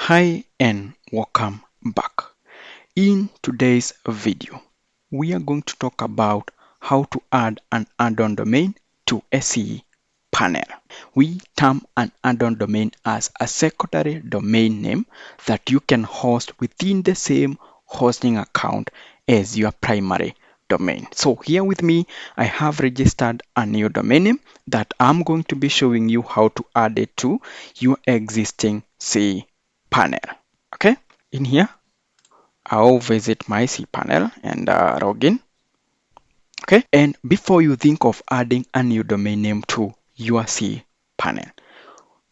Hi and welcome back. In today's video, we are going to talk about how to add an add-on domain to a cPanel. We term an add-on domain as a secondary domain name that you can host within the same hosting account as your primary domain. So here with me, I have registered a new domain name that I'm going to be showing you how to add it to your existing cPanel. Okay, in here, I'll visit my cPanel and log in. Okay, and before you think of adding a new domain name to your cPanel,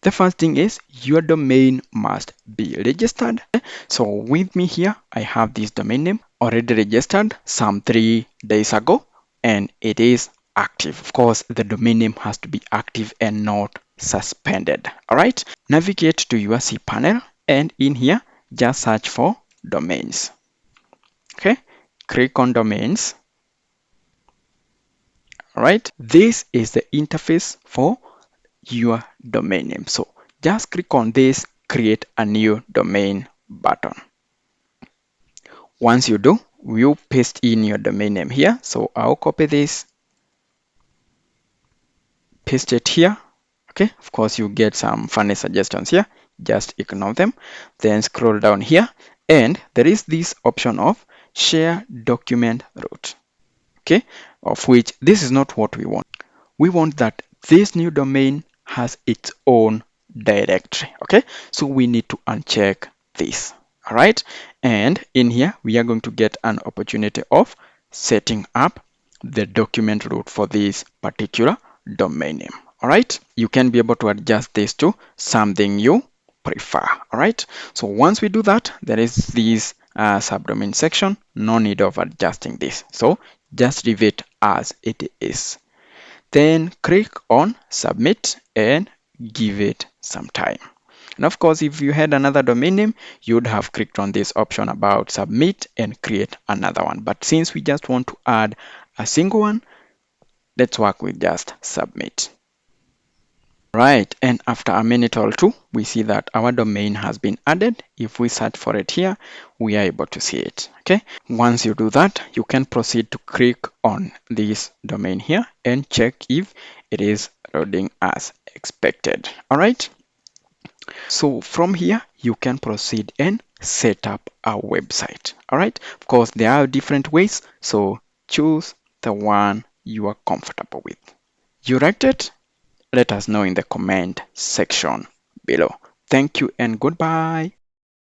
the first thing is your domain must be registered. So with me here, I have this domain name already registered some 3 days ago, and it is active. Of course, the domain name has to be active and not suspended. All right, navigate to your cPanel, and in here, just search for domains. Okay, click on domains. All right, this is the interface for your domain name. So just click on this create a new domain button. Once you do, you paste in your domain name here. So I'll copy this, paste it here. Okay, of course you get some funny suggestions here, just ignore them. Then scroll down here and there is this option of share document root. Okay, of which this is not what we want. We want that this new domain has its own directory. Okay, so we need to uncheck this. All right, and in here we are going to get an opportunity of setting up the document root for this particular domain name. All right, you can be able to adjust this to something you prefer. All right, so once we do that, there is this subdomain section. No need of adjusting this, so just leave it as it is. Then click on submit and give it some time. And of course, if you had another domain name, you would have clicked on this option about submit and create another one. But since we just want to add a single one, let's work with just submit. Right, and after a minute or two, we see that our domain has been added. If we search for it here, we are able to see it. Okay, once you do that, you can proceed to click on this domain here and check if it is loading as expected. All right, so from here, you can proceed and set up a website. All right, of course, there are different ways, so choose the one you are comfortable with. You liked it? Let us know in the comment section below. Thank you and goodbye.